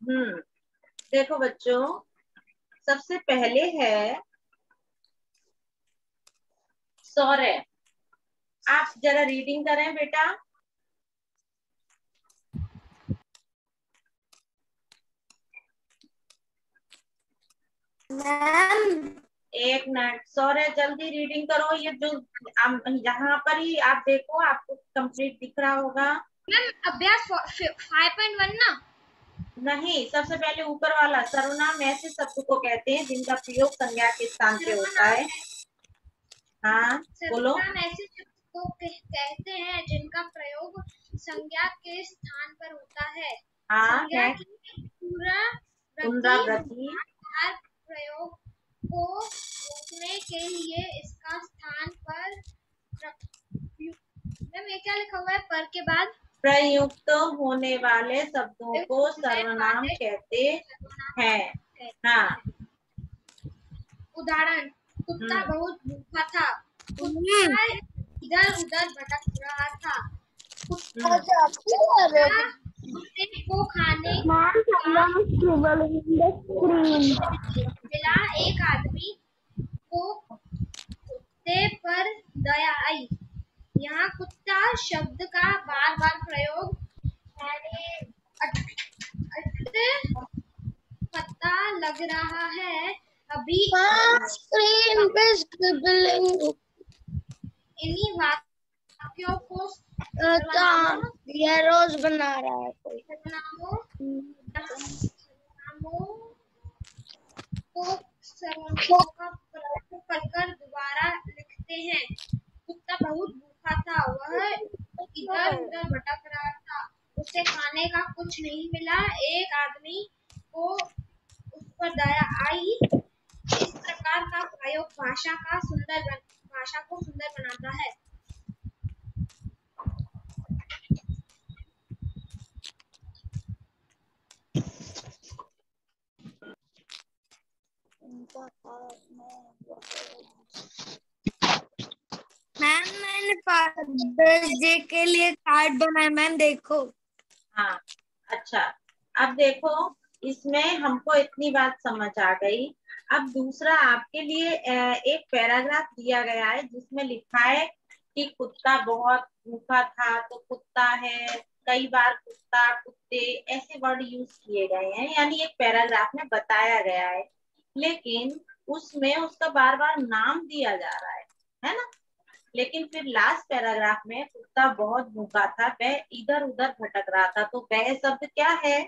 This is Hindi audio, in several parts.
देखो बच्चों, सबसे पहले है सौर्य। आप जरा रीडिंग करें बेटा। मैम एक मिनट सौर्य, जल्दी रीडिंग करो। ये जो यहाँ पर ही आप देखो, आपको कंप्लीट दिख रहा होगा। मैम अभ्यास 5.1 ना? नहीं, सबसे पहले ऊपर वाला। सर्वनाम ऐसे शब्द को कहते हैं जिनका प्रयोग संज्ञा के स्थान पे होता है। हाँ बोलो। सर्वनाम ऐसे शब्द को कहते हैं जिनका प्रयोग संज्ञा के स्थान पर होता है। हाँ, संज्ञा की पुनरावृत्ति प्रयोग को रोकने के लिए इसका स्थान पर मैम ये क्या लिखा हुआ है पर के बाद? प्रयुक्त होने वाले शब्दों को सर्वनाम कहते हैं। हाँ, उदाहरण, कुत्ता बहुत भूखा था। कुत्ता इधर उधर भटक रहा था। कुत्ते को खाने मिला। एक आदमी को कुत्ते पर दया आई। यहाँ कुत्ता शब्द का बार बार प्रयोग पता लग रहा है। अभी स्क्रीन पे स्क्रिबलिंग इन्हीं वाक्यों को ये रोज बना रहा है कोई। सर्वनामों का प्रयोग कर दोबारा लिखते हैं। कुत्ता बहुत भूखा था। वह इधर उधर भटक रहा था। उसे खाने का कुछ नहीं मिला। एक आदमी को उस पर दया आई। इस प्रकार का प्रयोग भाषा को सुंदर बनाता है। मैम मैंने फादर्स डे के लिए कार्ड बनाया। मैम देखो। हाँ, अच्छा। अब देखो, इसमें हमको इतनी बात समझ आ गई। अब दूसरा आपके लिए एक पैराग्राफ दिया गया है जिसमें लिखा है कि कुत्ता बहुत भूखा था। तो कुत्ता है, कई बार कुत्ता, कुत्ते ऐसे वर्ड यूज किए गए हैं, यानी एक पैराग्राफ में बताया गया है, लेकिन उसमें उसका बार बार नाम दिया जा रहा है ना। लेकिन फिर लास्ट पैराग्राफ में कुत्ता बहुत भूखा था, वह इधर उधर भटक रहा था। तो वह शब्द क्या है?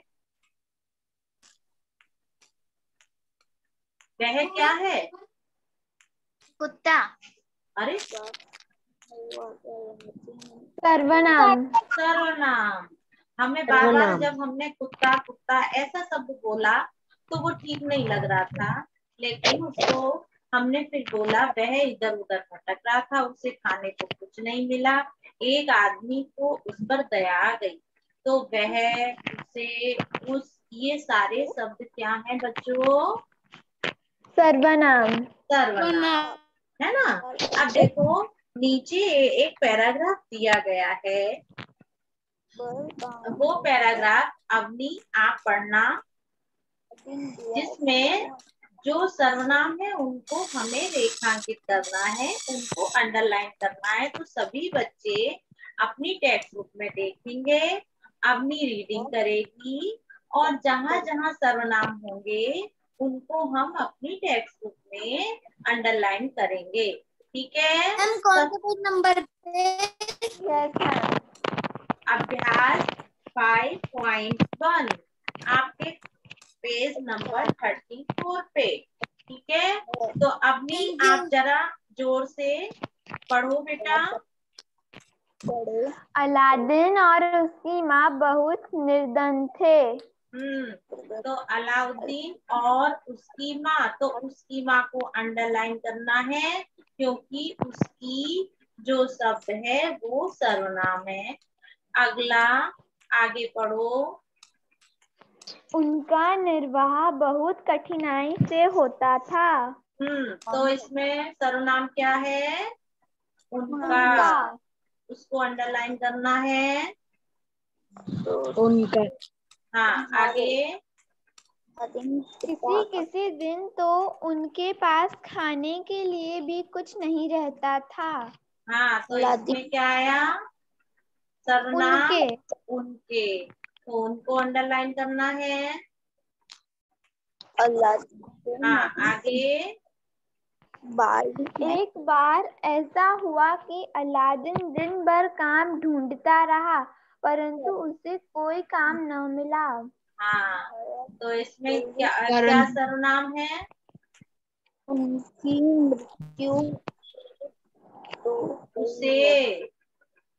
वह क्या है? कुत्ता। अरे, सर्वनाम। सर्वनाम। हमें बार बार जब हमने कुत्ता कुत्ता ऐसा शब्द बोला तो वो ठीक नहीं लग रहा था, लेकिन उसको हमने फिर बोला वह इधर उधर भटक रहा था, उसे खाने को कुछ नहीं मिला। एक आदमी को उस पर दया आ गई, तो वह उसे उस ये सारे शब्द क्या हैं बच्चों? सर्वनाम। सर्वनाम, है ना। अब देखो, नीचे एक पैराग्राफ दिया गया है। वो पैराग्राफ अवनी आप पढ़ना, जिसमें जो सर्वनाम है उनको हमें रेखांकित करना है, उनको अंडरलाइन करना है। तो सभी बच्चे अपनी टेक्स्ट बुक में देखेंगे, अपनी रीडिंग करेगी, और जहां जहां सर्वनाम होंगे उनको हम अपनी टेक्स्ट बुक में अंडरलाइन करेंगे। ठीक है? कौन से पेज नंबर पे? अभ्यास 5.1 आपके पेज नंबर 34 पे। ठीक है, तो अभी आप जरा जोर से पढ़ो बेटा। अलादीन और उसकी माँ बहुत निर्धन थे। तो अलाउद्दीन और उसकी माँ, तो उसकी माँ को अंडरलाइन करना है, क्योंकि उसकी जो शब्द है वो सर्वनाम है। अगला, आगे पढ़ो। उनका निर्वाह बहुत कठिनाई से होता था। तो इसमें सर्वनाम क्या है? उनका। उसको अंडरलाइन करना है। उनका। हाँ, आगे। किसी किसी दिन तो उनके पास खाने के लिए भी कुछ नहीं रहता था। हाँ, तो इसमें क्या आया? सर्वनाम उनके। उनके, तो उनको अंडरलाइन करना है। हाँ, आगे। एक बार ऐसा हुआ कि अलादीन दिन भर काम ढूंढता रहा, परंतु उसे कोई काम न मिला। हाँ, तो इसमें क्या सर्वनाम है? उनकी मृत्यु तो उसे,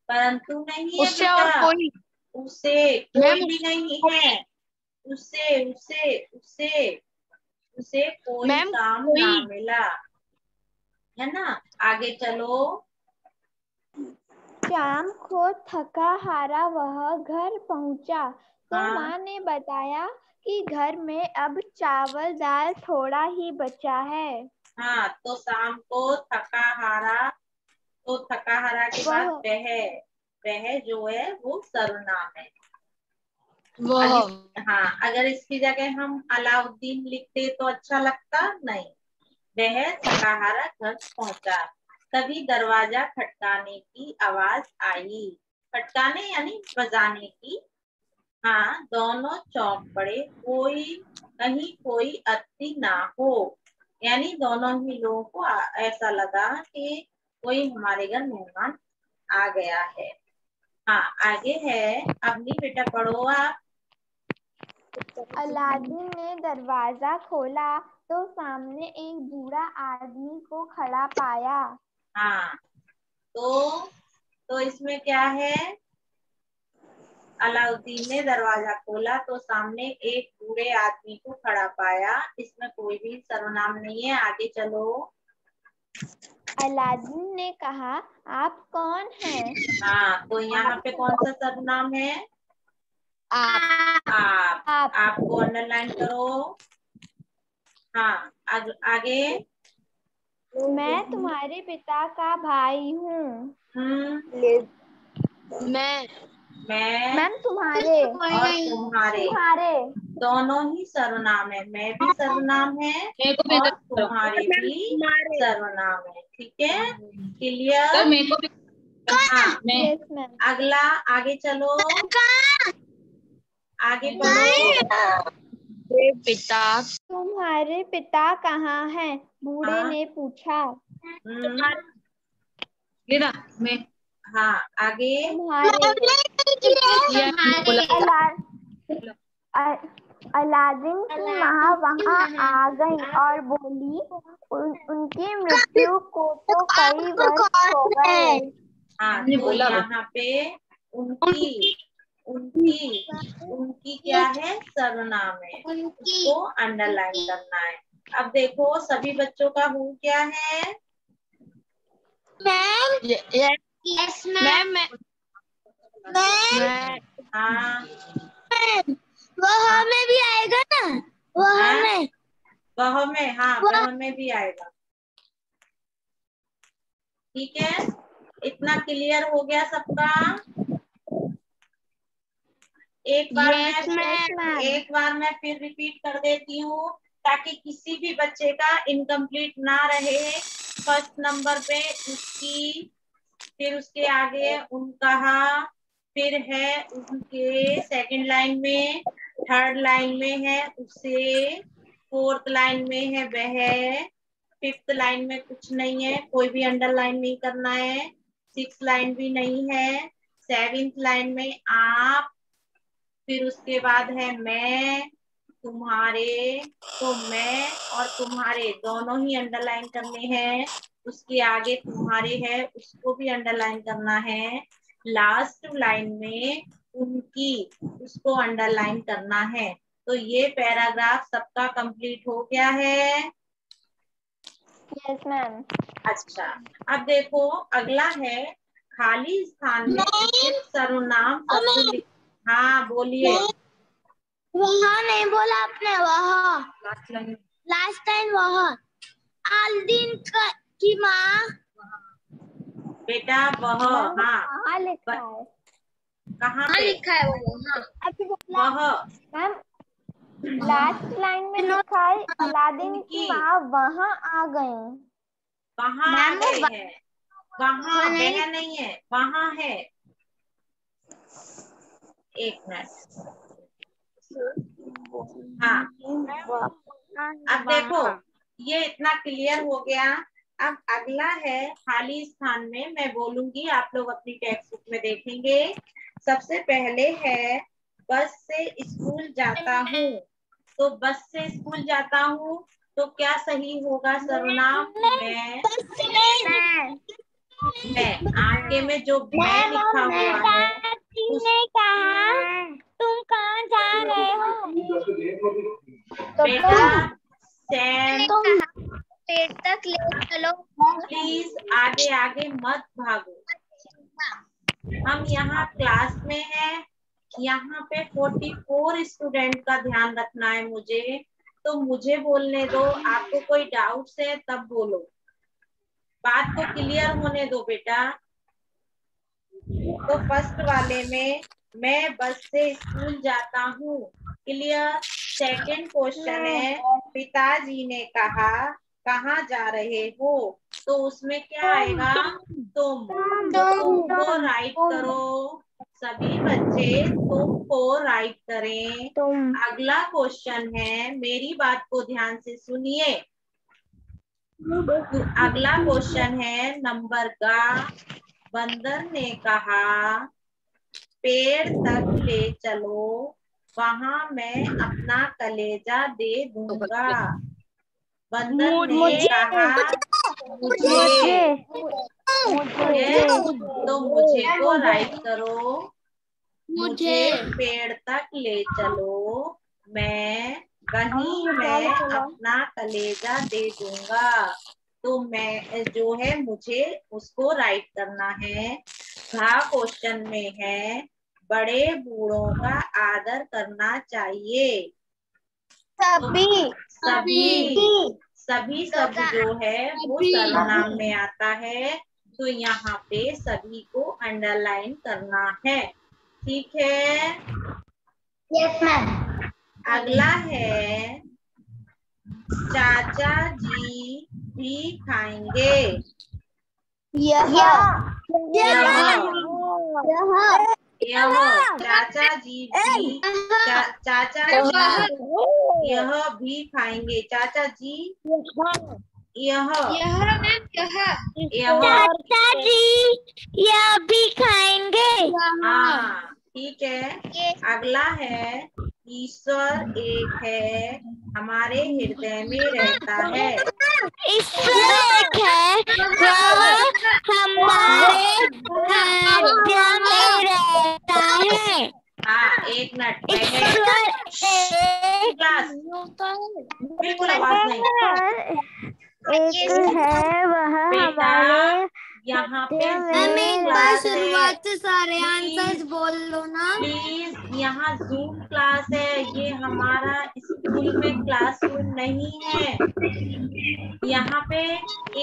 परंतु नहीं है उससे और बेटा। कोई उसे कोई भी नहीं है। उसे उसे उसे उसे कोई मैम काम ना कोई मिला, है ना। आगे चलो। शाम को थका हारा वह घर पहुंचा तो हाँ माँ ने बताया कि घर में अब चावल दाल थोड़ा ही बचा है। हाँ, तो शाम को थका हारा, तो थका हारा के बाद वह वह जो है वो सर्वनाम है। वह हाँ, अगर इसकी जगह हम अलाउद्दीन लिखते तो अच्छा लगता नहीं। वह थका हारा घर पहुंचा, तभी दरवाजा खटकाने की आवाज आई। खटकाने यानी बजाने की। हाँ, दोनों चौंक पड़े, कहीं कोई अतिथि ना हो, यानी दोनों ही लोगों को ऐसा लगा कि कोई हमारे घर मेहमान आ गया है। हाँ, आगे है। अब नहीं बेटा, पढ़ो आप। अलादीन ने दरवाजा खोला तो सामने एक बूढ़ा आदमी को खड़ा पाया। हाँ, तो इसमें क्या है? अलाउद्दीन ने दरवाजा खोला तो सामने एक बूढ़े आदमी को खड़ा पाया। इसमें कोई भी सर्वनाम नहीं है। आगे चलो। अलादीन ने कहा, आप कौन हैं? हाँ, तो यहाँ पे कौन सा सर्वनाम है? आप। आप। आपको अंडरलाइन करो। हाँ, आगे। मैं तुम्हारे पिता का भाई हूँ। मैं मैं मैम तुम्हारे। और तुम्हारे तुम्हारे। दोनों ही सर्वनाम है। मैं भी सर्वनाम है मेरे को भी और इधर तुम्हारे मैम भी तुम्हारे सर्वनाम है। ठीक है, सर क्लियर। मेरे को भी हाँ, मैं यस मैम। अगला। आगे चलो, आगे बढ़ो। पिता तुम्हारे पिता कहाँ हैं? बूढ़े हाँ। ने पूछा। हम्म। गिरा मैं हाँ, आगे। तुम्हारे। या बोला अला अलादीन की माँ वहाँ आ गई और बोली, उनकी मृत्यु को तो कई वर्ष हो गए। हाँ, हमने तो बोला यहाँ पे उनकी उनकी उनकी क्या है? सर्वनाम है। उसको अंडरलाइन करना है। अब देखो, सभी बच्चों का हूँ क्या है? यस मैम मैं हाँ। वह हाँ, में भी आएगा ना वह हाँ, में वह में। हाँ, वह वह में भी आएगा। ठीक है, इतना क्लियर हो गया सबका? यस मैम एक बार मैं फिर रिपीट कर देती हूँ, ताकि किसी भी बच्चे का इनकम्प्लीट ना रहे। फर्स्ट नंबर पे उसकी, फिर उसके आगे उनका, फिर है उनके, सेकंड लाइन में, थर्ड लाइन में है उसे, फोर्थ लाइन में है वह, फिफ्थ लाइन में कुछ नहीं है, कोई भी अंडरलाइन नहीं करना है, सिक्स लाइन भी नहीं है, सेवेंथ लाइन में आप, फिर उसके बाद है मैं, तुम्हारे, तो मैं और तुम्हारे दोनों ही अंडरलाइन करने हैं। उसके आगे तुम्हारे है, उसको भी अंडरलाइन करना है। लास्ट लाइन में उनकी, उसको अंडरलाइन करना है। तो ये पैराग्राफ सबका कंप्लीट हो गया है। Yes ma'am. अच्छा, अब देखो, अगला है खाली स्थान में उचित सर्वनाम शब्द लिख। हाँ, बोलिए। वहाँ नहीं बोला आपने वह लास्ट टाइम वह आलदीन की माँ बेटा वह। मैम हाँ, कहाँ लिखा है? कहाँ हाँ पे? लिखा है वो वहाँ। वह। मैम लास्ट लाइन में लिखा है अलादीन की माँ वहाँ आ गई। वहाँ आ गए हैं, वहाँ वह नहीं है, वहाँ है। एक मिनट। हाँ, अब देखो ये इतना क्लियर हो गया। अब अगला है खाली स्थान में मैं बोलूंगी, आप लोग अपनी टेक्स्ट बुक में देखेंगे। सबसे पहले है बस से स्कूल जाता हूँ। तो बस से स्कूल जाता हूँ तो क्या सही होगा सर्वनाम? मैं आपके में जो मैं लिखा हुआ है कहा तुम कहाँ जा रहे हो? बेटा सैम पेट तक ले चलो। प्लीज आगे आगे मत भागो। हम यहाँ क्लास में हैं, यहाँ पे 44 स्टूडेंट का ध्यान रखना है मुझे, तो मुझे बोलने दो। आपको कोई डाउट्स है तब बोलो, बात को क्लियर होने दो बेटा। तो फर्स्ट वाले में मैं बस से स्कूल जाता हूँ, क्लियर। सेकंड क्वेश्चन है पिताजी ने कहा कहाँ जा रहे हो, तो उसमें क्या आएगा? तुम को राइट करो। सभी बच्चे तुम को राइट करें। अगला क्वेश्चन है, मेरी बात को ध्यान से सुनिए। तो अगला क्वेश्चन है नंबर का। बंदर ने कहा पेड़ तक ले चलो, वहां मैं अपना कलेजा दे दूंगा। बंदर ने कहा मुझे। तो मुझे को राइट करो। मुझे पेड़ तक ले चलो, वहीं मैं अपना कलेजा दे दूंगा। तो मैं जो है मुझे उसको राइट करना है। क्वेश्चन में है बड़े बूढ़ों का आदर करना चाहिए। सभी शब्द जो है वो सर्वनाम में आता है, तो यहाँ पे सभी को अंडरलाइन करना है, ठीक है? Yes ma'am. अगला है चाचा जी भी खाएंगे। यह चाचा जी भी यह भी खाएंगे। चाचा जी चाचा जी यह भी खाएंगे। हाँ ठीक है। अगला है ईश्वर एक है, हमारे हृदय में रहता है। ईश्वर एक है, वह हमारे हृदय में रहता है। हाँ एक मिनट। बिल्कुल आवाज नहीं। एक है वह हमारे यहाँ पे शुरुआत से सारे आंसर्स बोल लो ना प्लीज। यहाँ जूम क्लास है, ये हमारा स्कूल में क्लासरूम नहीं है। यहाँ पे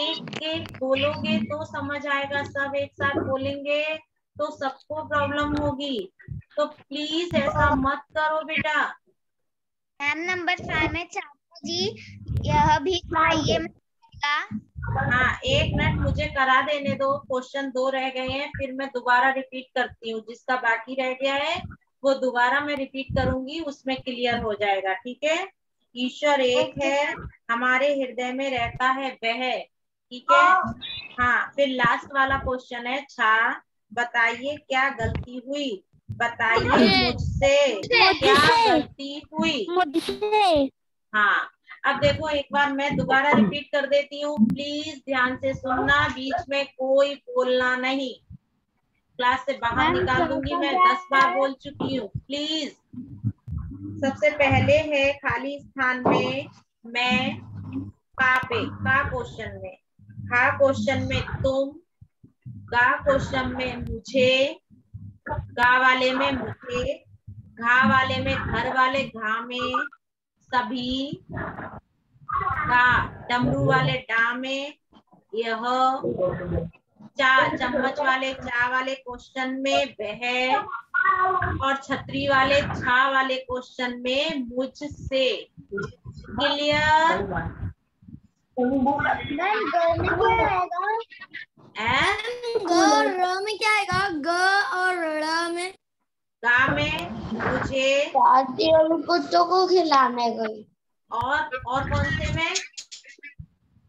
एक एक बोलोगे तो समझ आएगा, सब एक साथ बोलेंगे तो सबको प्रॉब्लम होगी। तो प्लीज ऐसा मत करो बेटा। मैम नंबर 5 में चाचा जी यह भी खाइए। हाँ एक मिनट मुझे करा देने दो, क्वेश्चन 2 रह गए हैं, फिर मैं दोबारा रिपीट करती हूँ। जिसका बाकी रह गया है वो दोबारा मैं रिपीट करूंगी, उसमें क्लियर हो जाएगा, ठीक है? ईश्वर एक है, हमारे हृदय में रहता है वह, ठीक है? हाँ फिर लास्ट वाला क्वेश्चन है बताइए क्या गलती हुई। बताइए मुझसे क्या गलती हुई। हाँ अब देखो एक बार मैं दोबारा रिपीट कर देती हूँ, प्लीज ध्यान से सुनना, बीच में कोई बोलना नहीं। क्लास से बाहर निकाल दूंगी मैं, 10 बार बोल चुकी हूँ, प्लीज। सबसे पहले है खाली स्थान में मैं का क्वेश्चन में, खा क्वेश्चन में तुम, गा क्वेश्चन में मुझे, गा वाले में मुझे, घा वाले में घर वाले घा में सभी, का डमरू वाले डा में यह, चा चम्मच वाले चा वाले क्वेश्चन में वह, और छतरी वाले छा वाले क्वेश्चन में मुझसे। क्लियर? र में क्या आएगा? ग और र में? गा में मुझे दादी और कुत्तों को खिलाने गई। और कौन से में?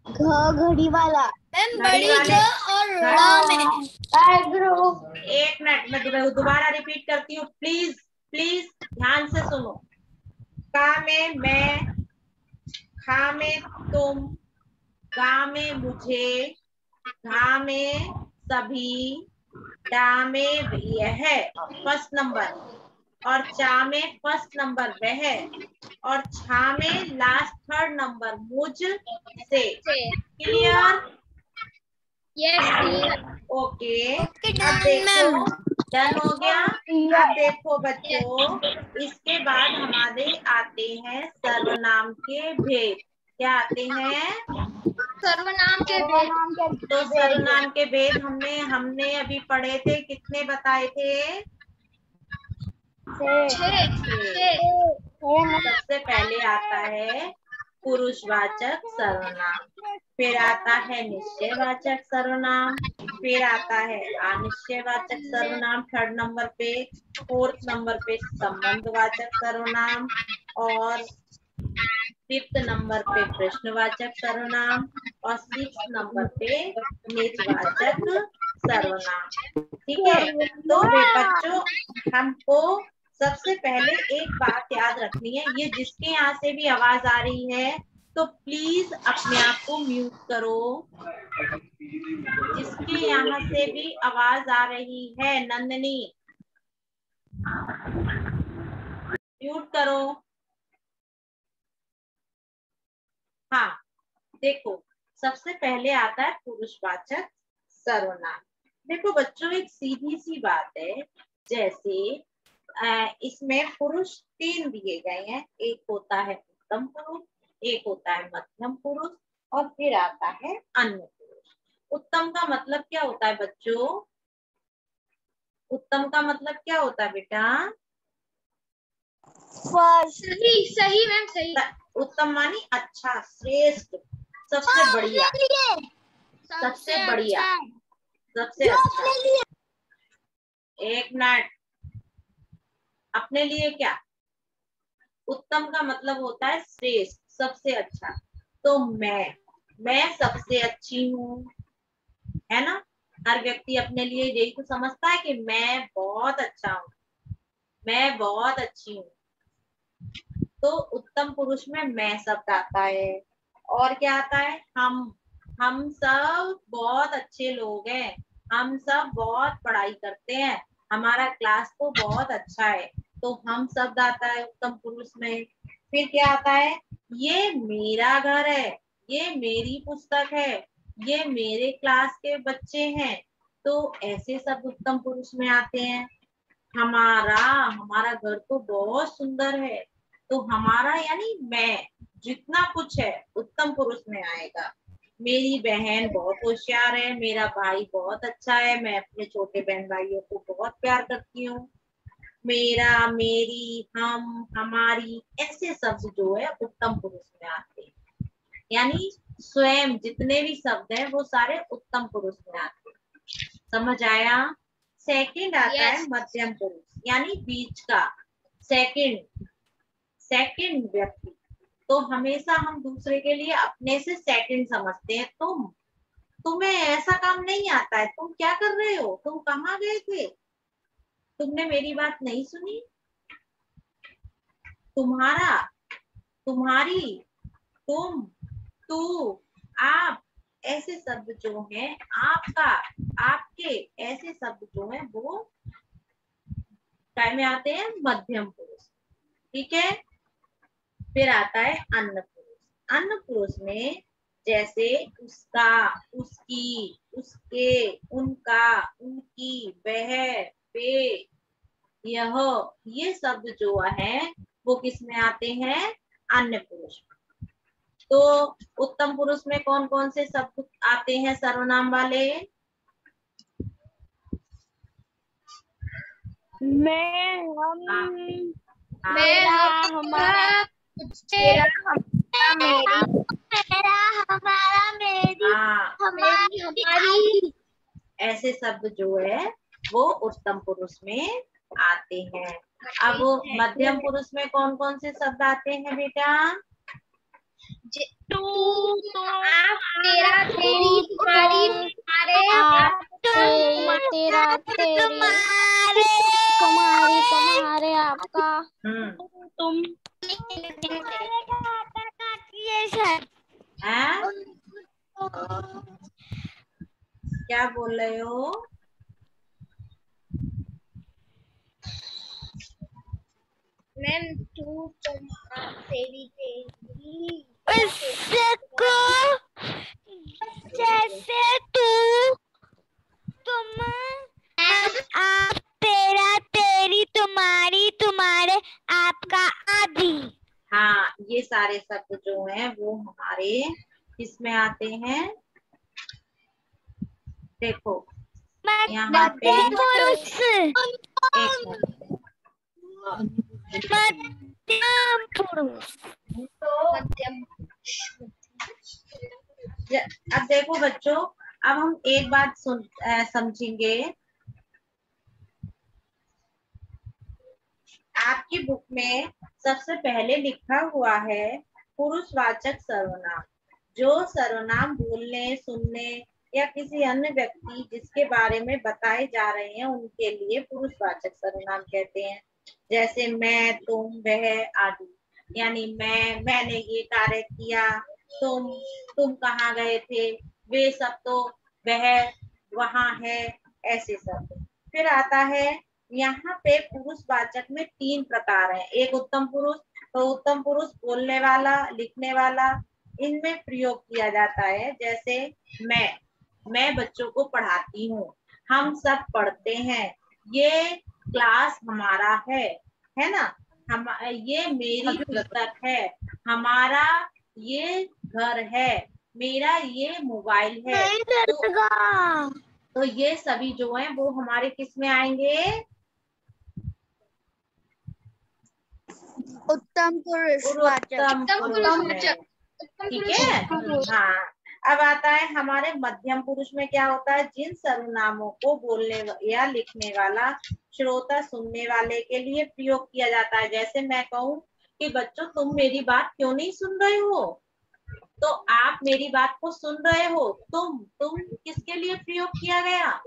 घड़ी वाला। घड़ी वाले और में। में। एक मिनट, मैं दोबारा रिपीट करती हूँ, प्लीज प्लीज ध्यान से सुनो। का में मैं, खा में तुम, गा में मुझे, घा में सभी, डा में यह फर्स्ट नंबर, और चा में फर्स्ट नंबर वह, और छा में लास्ट थर्ड नंबर मुझ से। क्लियर? ओके, अब देखो डन हो गया। अब देखो बच्चों, इसके बाद हमारे आते हैं सर्वनाम के भेद। क्या आते हैं? सर्वनाम के भेद। तो सर्वनाम के भेद हमने अभी पढ़े थे, कितने बताए थे? 6। सबसे पहले आता है पुरुषवाचक सर्वनाम, फिर आता है निश्चयवाचक सर्वनाम, फिर आता है अनिश्चयवाचक सर्वनाम थर्ड नंबर पे, फोर्थ नंबर पे संबंधवाचक सर्वनाम, और फिफ्थ नंबर पे प्रश्नवाचक सर्वनाम, और सिक्स नंबर पे निजवाचक सर्वनाम। ठीक है, तो बच्चों हमको सबसे पहले एक बात याद रखनी है, ये जिसके यहाँ से भी आवाज आ रही है तो प्लीज अपने आप को म्यूट करो। जिसके यहाँ से भी आवाज आ रही है, नंदनी म्यूट करो। हाँ, देखो सबसे पहले आता है पुरुषवाचक सर्वनाम। देखो बच्चों, एक सीधी सी बात है, जैसे इसमें पुरुष 3 दिए गए हैं, एक होता है उत्तम पुरुष, एक होता है मध्यम पुरुष, और फिर आता है अन्य पुरुष। उत्तम का मतलब क्या होता है बच्चों? उत्तम का मतलब क्या होता है बेटा? सही सही मैम, सही। उत्तम मानी अच्छा, श्रेष्ठ, सबसे बढ़िया, सबसे बढ़िया, सबसे अच्छा। एक मिनट, अपने लिए क्या? उत्तम का मतलब होता है श्रेष्ठ, सबसे अच्छा। तो मैं सबसे अच्छी हूँ, है ना? हर व्यक्ति अपने लिए यही तो समझता है कि मैं बहुत अच्छा हूँ, मैं बहुत अच्छी हूँ। तो उत्तम पुरुष में मैं शब्द आता है, और क्या आता है? हम सब बहुत अच्छे लोग हैं, हम सब बहुत पढ़ाई करते हैं, हमारा क्लास तो बहुत अच्छा है, तो हम शब्द आता है उत्तम पुरुष में। फिर क्या आता है? ये मेरा घर है, ये मेरी पुस्तक है, ये मेरे क्लास के बच्चे हैं, तो ऐसे शब्द उत्तम पुरुष में आते हैं। हमारा घर तो बहुत सुंदर है, तो हमारा यानी मैं, जितना कुछ है उत्तम पुरुष में आएगा। मेरी बहन बहुत होशियार है, मेरा भाई बहुत अच्छा है, मैं अपने छोटे बहन भाइयों को बहुत प्यार करती हूँ। मेरा, मेरी, हम, हमारी, ऐसे शब्द जो है उत्तम पुरुष में आते हैं। यानी स्वयं जितने भी शब्द हैं वो सारे उत्तम पुरुष में आते हैं। समझ आया? सेकंड आता है मध्यम पुरुष, यानी बीच का, सेकंड व्यक्ति। तो हमेशा हम दूसरे के लिए अपने से सेकंड समझते हैं। तुम्हें ऐसा काम नहीं आता है, तुम क्या कर रहे हो, तुम कहाँ गए थे, तुमने मेरी बात नहीं सुनी, तुम्हारा, तुम्हारी, तुम, तू, आप, ऐसे शब्द जो हैं, आपका, आपके, ऐसे शब्द जो हैं वो काय में आते हैं? मध्यम पुरुष। ठीक है, फिर आता है अन्य पुरुष। अन्य पुरुष में जैसे उसका, उसकी, उसके, उनका, उनकी, वह, वे, यह, ये शब्द जो है वो किस में आते हैं? अन्य पुरुष में। तो उत्तम पुरुष में कौन कौन से शब्द आते हैं सर्वनाम वाले? मैं, हम, हाँ, हाँ, मेरा, हमारा, तेरा, मेरी, मेरा, हमारा, मेरी, हाँ, मेरी, हमारी। ऐसे शब्द जो है वो उत्तम पुरुष में आते हैं। अब मध्यम पुरुष में कौन कौन से शब्द आते हैं बेटा? तू, आप, तेरा, तेरी, तुम्हारी, तुम्हारे, आप, तेरा, तेरी, तुम्हारे, तुम्हारी, तुम्हारे, आपका, तुम, हैं? क्या बोल रहे हो? मैम, तू, तुम, आप, तेरी, तेरी, उसको जैसे तू, तुम, आप, तेरा, तेरी, तुम्हारी, तुम्हारे, आपका, आदि। हाँ, ये सारे शब्द जो हैं वो हमारे किस में आते हैं? देखो यहाँ पे मध्यम पुरुष, एक मिनट। मध्यम पुरुष। मध्यम। अब देखो बच्चों, अब हम एक बात समझेंगे। आपकी बुक में सबसे पहले लिखा हुआ है पुरुषवाचक सर्वनाम। जो सर्वनाम बोलने, सुनने या किसी अन्य व्यक्ति जिसके बारे में बताए जा रहे हैं उनके लिए पुरुषवाचक सर्वनाम कहते हैं। जैसे मैं, तुम, वह आदि। यानी मैंने ये कार्य किया, तुम कहाँ गए थे, वे सब तो, वह वहां है, ऐसे सब। फिर आता है यहाँ पे पुरुषवाचक में 3 प्रकार हैं। एक उत्तम पुरुष, तो उत्तम पुरुष बोलने वाला, लिखने वाला, इनमें प्रयोग किया जाता है। जैसे मैं बच्चों को पढ़ाती हूँ, हम सब पढ़ते हैं, ये क्लास हमारा है ना, हम, ये मेरी पुस्तक है, हमारा ये घर है, मेरा ये मोबाइल है। तो ये सभी जो है वो हमारे किस में आएंगे? उत्तम पुरुषवाचक। उत्तम पुरुष में। ठीक है, हाँ। अब आता है हमारे मध्यम पुरुष में क्या होता है? जिन सर्वनामों को बोलने या लिखने वाला श्रोता सुनने वाले के लिए प्रयोग किया जाता है। जैसे मैं कहूँ कि बच्चों तुम मेरी बात क्यों नहीं सुन रहे हो, तो आप मेरी बात को सुन रहे हो। तुम किसके लिए प्रयोग किया गया?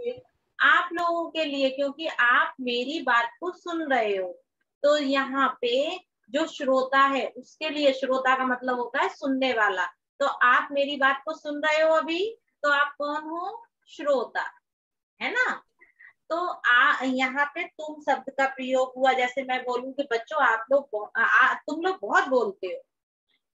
आप लोगों के लिए, क्योंकि आप मेरी बात को सुन रहे हो। तो यहाँ पे जो श्रोता है उसके लिए, श्रोता का मतलब होता है सुनने वाला। तो आप मेरी बात को सुन रहे हो अभी, तो आप कौन हो? श्रोता, है ना। तो यहाँ पे तुम शब्द का प्रयोग हुआ। जैसे मैं बोलूं कि बच्चों आप लोग तुम लोग बहुत बोलते हो,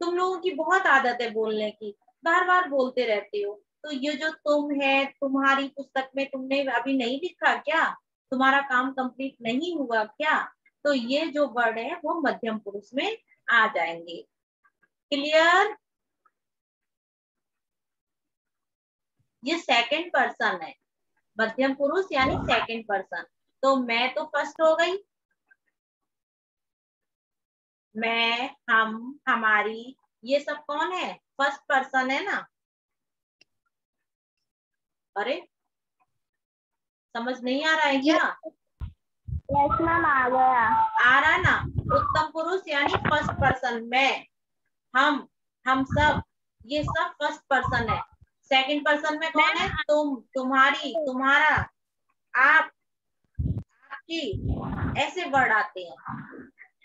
तुम लोगों की बहुत आदत है बोलने की, बार बार बोलते रहते हो। तो ये जो तुम है, तुम्हारी पुस्तक में तुमने अभी नहीं लिखा क्या? तुम्हारा काम कंप्लीट नहीं हुआ क्या? तो ये जो वर्ड है वो मध्यम पुरुष में आ जाएंगे। क्लियर? ये सेकंड पर्सन है, मध्यम पुरुष यानी सेकंड पर्सन। तो मैं तो फर्स्ट हो गई, मैं, हम, हमारी, ये सब कौन है? फर्स्ट पर्सन है ना। अरे समझ नहीं आ रहा है क्या? यस मैम, आ गया। आ रहा ना। उत्तम पुरुष यानी फर्स्ट पर्सन, मैं, हम सब, ये सब फर्स्ट पर्सन है। सेकंड पर्सन में कौन है? तुम, तुम्हारी, तुम्हारा, आप, आपकी, ऐसे वर्ड आते हैं।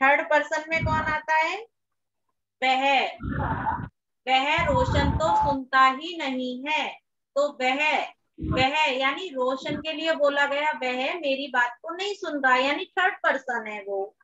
थर्ड पर्सन में कौन आता है? वह रोशन तो सुनता ही नहीं है। तो वह यानी रोशन के लिए बोला गया, वह मेरी बात को नहीं सुन रहा, यानी थर्ड पर्सन है वो।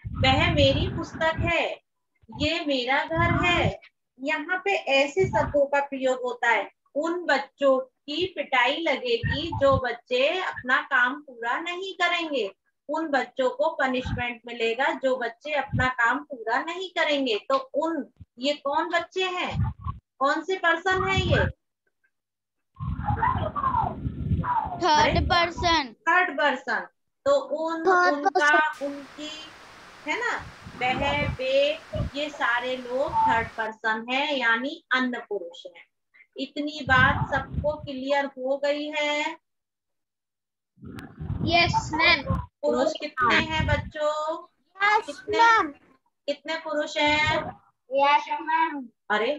वह मेरी पुस्तक है, ये मेरा घर है। यहाँ पे ऐसे शब्दों का प्रयोग होता है। उन बच्चों की पिटाई लगेगी जो बच्चे अपना काम पूरा नहीं करेंगे। उन बच्चों को पनिशमेंट मिलेगा जो बच्चे अपना काम पूरा नहीं करेंगे। तो ये कौन बच्चे हैं? कौन से पर्सन है ये? Third person. Third person. तो उनका, उनकी, है ना, वह, वे, ये सारे लोग थर्ड पर्सन है, यानी अन्य पुरुष है। इतनी बात सबको क्लियर हो गई है? Yes ma'am. पुरुष कितने हैं बच्चों? कितने पुरुष हैं? अरे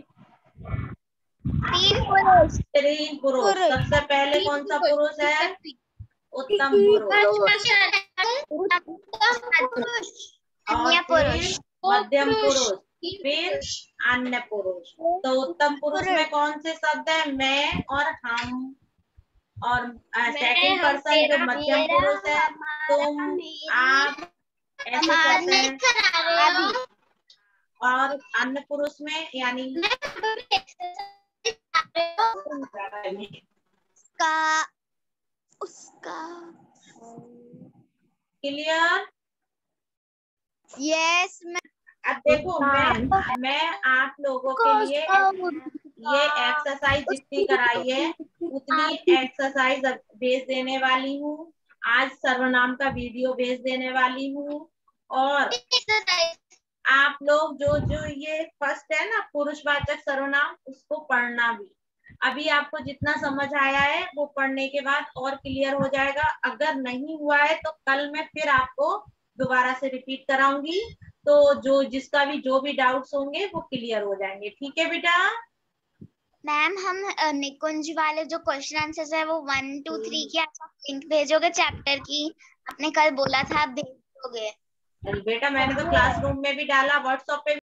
3 पुरुष। 3 पुरुष। सबसे पहले कौन सा पुरुष है? उत्तम पुरुष। और फिर मध्यम पुरुष, फिर अन्य पुरुष। तो उत्तम पुरुष में कौन से शब्द है? मैं और हम। और सेकंड पर्सन जो मध्यम पुरुष है, तुम, आप, ऐसे शब्द हैं। और अन्य पुरुष में यानी उसका। क्लियर? यस अब देखो, मैं आप लोगों के लिए ये एक्सरसाइज जितनी कराई है उतनी एक्सरसाइज भेज देने वाली हूँ। आज सर्वनाम का वीडियो भेज देने वाली हूँ। और आप लोग जो जो ये फर्स्ट है ना पुरुषवाचक सर्वनाम, उसको पढ़ना भी। अभी आपको जितना समझ आया है वो पढ़ने के बाद और क्लियर हो जाएगा। अगर नहीं हुआ है तो कल मैं फिर आपको दोबारा से रिपीट कराऊंगी, तो जो जिसका भी जो भी डाउट्स होंगे वो क्लियर हो जाएंगे। ठीक है बेटा? मैम, हम निकुंज वाले जो क्वेश्चन आंसर्स है वो 1 2 3 की आप लिंक भेजोगे चैप्टर की? आपने कल बोला था आप भेज दोगे। बेटा मैंने तो क्लासरूम में भी डाला, व्हाट्सएप पे